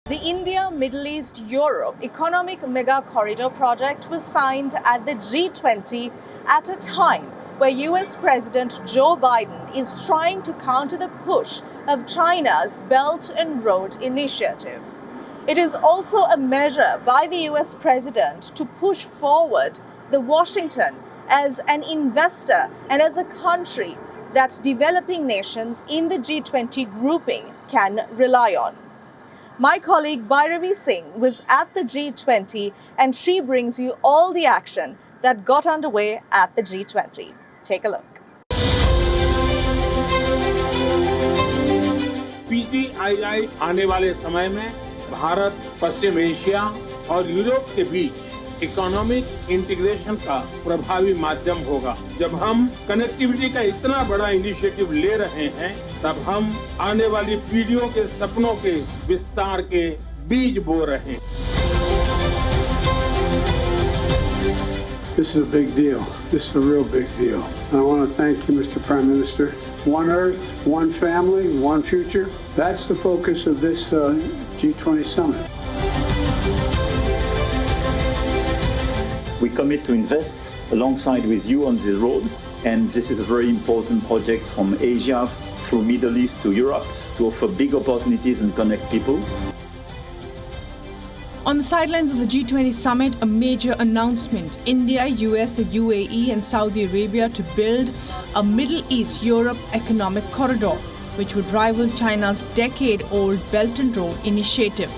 The India-Middle East-Europe Economic Mega Corridor project was signed at the G20 at a time where US President Joe Biden is trying to counter the push of China's Belt and Road Initiative. It is also a measure by the US President to push forward the Washington as an investor and as a country that developing nations in the G20 grouping can rely on. My colleague Bhairavi Singh was at the G20 and she brings you all the action that got underway at the G20. Take a look. PGII आने वाले समय में भारत, पश्चिम Asia और Europe के बीच economic integration का प्रभावी माध्यम होगा। जब हम कनेक्टिविटी का इतना बड़ा इनिशिएटिव ले रहे हैं, तब हम आने वाली पीढ़ियों के सपनों के विस्तार के बीज बो रहे हैं। This is a big deal. This is a real big deal. I want to thank you, Mr. Prime Minister. One Earth, one family, one future. That's the focus of this G20 summit. We commit to invest alongside with you on this road, and this is a very important project from Asia through Middle East to Europe to offer big opportunities and connect people. On the sidelines of the G20 summit, a major announcement. India, US, the UAE and Saudi Arabia to build a Middle East-Europe economic corridor, which would rival China's decade-old Belt and Road Initiative.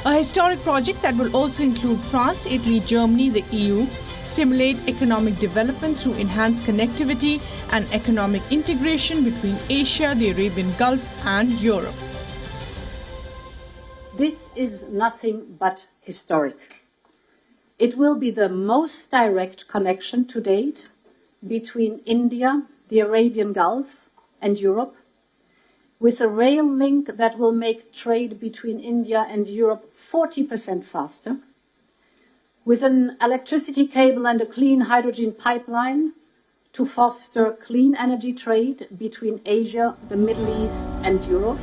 A historic project that will also include France, Italy, Germany, the EU, stimulate economic development through enhanced connectivity and economic integration between Asia, the Arabian Gulf and Europe. This is nothing but historic. It will be the most direct connection to date between India, the Arabian Gulf and Europe, with a rail link that will make trade between India and Europe 40% faster, with an electricity cable and a clean hydrogen pipeline to foster clean energy trade between Asia, the Middle East and Europe.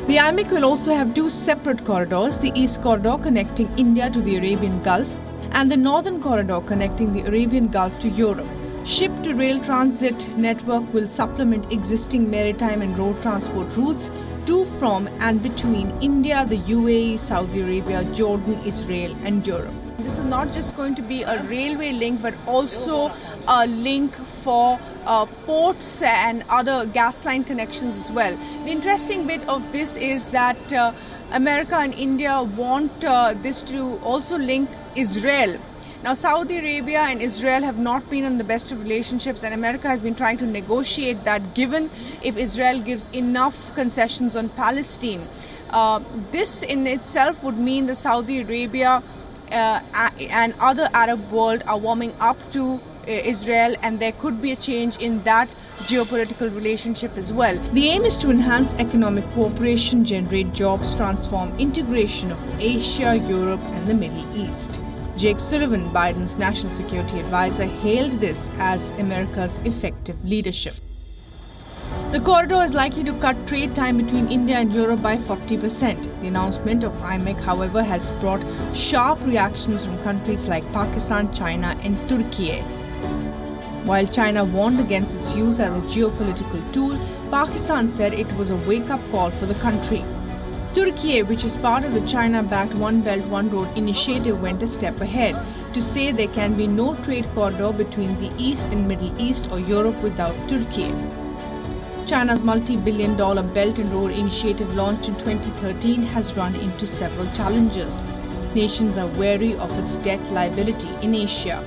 The IMEC will also have two separate corridors, the East Corridor connecting India to the Arabian Gulf and the Northern Corridor connecting the Arabian Gulf to Europe. Ship-to-rail transit network will supplement existing maritime and road transport routes to, from and between India, the UAE, Saudi Arabia, Jordan, Israel and Europe. This is not just going to be a railway link but also a link for ports and other gas line connections as well. The interesting bit of this is that America and India want this to also link Israel. Now, Saudi Arabia and Israel have not been on the best of relationships and America has been trying to negotiate that given if Israel gives enough concessions on Palestine. This in itself would mean that Saudi Arabia and other Arab world are warming up to Israel and there could be a change in that geopolitical relationship as well. The aim is to enhance economic cooperation, generate jobs, transform integration of Asia, Europe and the Middle East. Jake Sullivan, Biden's national security advisor, hailed this as America's effective leadership. The corridor is likely to cut trade time between India and Europe by 40%. The announcement of IMEC, however, has brought sharp reactions from countries like Pakistan, China and Turkey. While China warned against its use as a geopolitical tool, Pakistan said it was a wake-up call for the country. Turkey, which is part of the China-backed One Belt, One Road initiative, went a step ahead to say there can be no trade corridor between the East and Middle East or Europe without Turkey. China's multi-billion-dollar Belt and Road initiative launched in 2013 has run into several challenges. Nations are wary of its debt liability in Asia.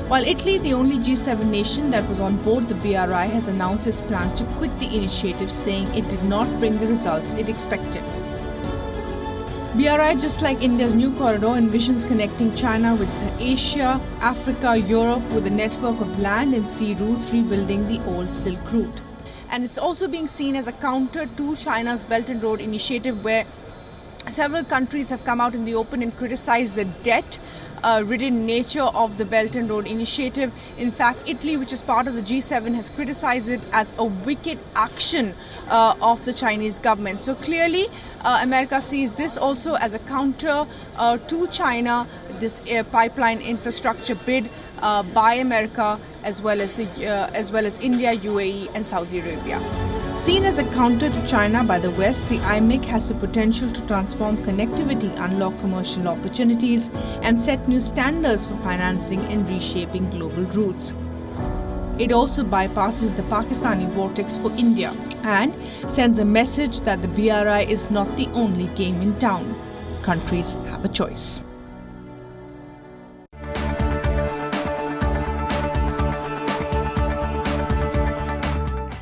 While Italy, the only G7 nation that was on board the BRI, has announced its plans to quit the initiative, saying it did not bring the results it expected. BRI, just like India's new corridor, envisions connecting China with Asia, Africa, Europe with a network of land and sea routes, rebuilding the old Silk Route. And it's also being seen as a counter to China's Belt and Road initiative, where Several countries have come out in the open and criticized the debt-ridden nature of the Belt and Road Initiative. In fact, Italy, which is part of the G7, has criticized it as a wicked action of the Chinese government. So clearly, America sees this also as a counter to China, this pipeline infrastructure bid by America, as well as India, UAE, and Saudi Arabia. Seen as a counter to China by the West, the IMEC has the potential to transform connectivity, unlock commercial opportunities, and set new standards for financing and reshaping global routes. It also bypasses the Pakistani vortex for India and sends a message that the BRI is not the only game in town. Countries have a choice.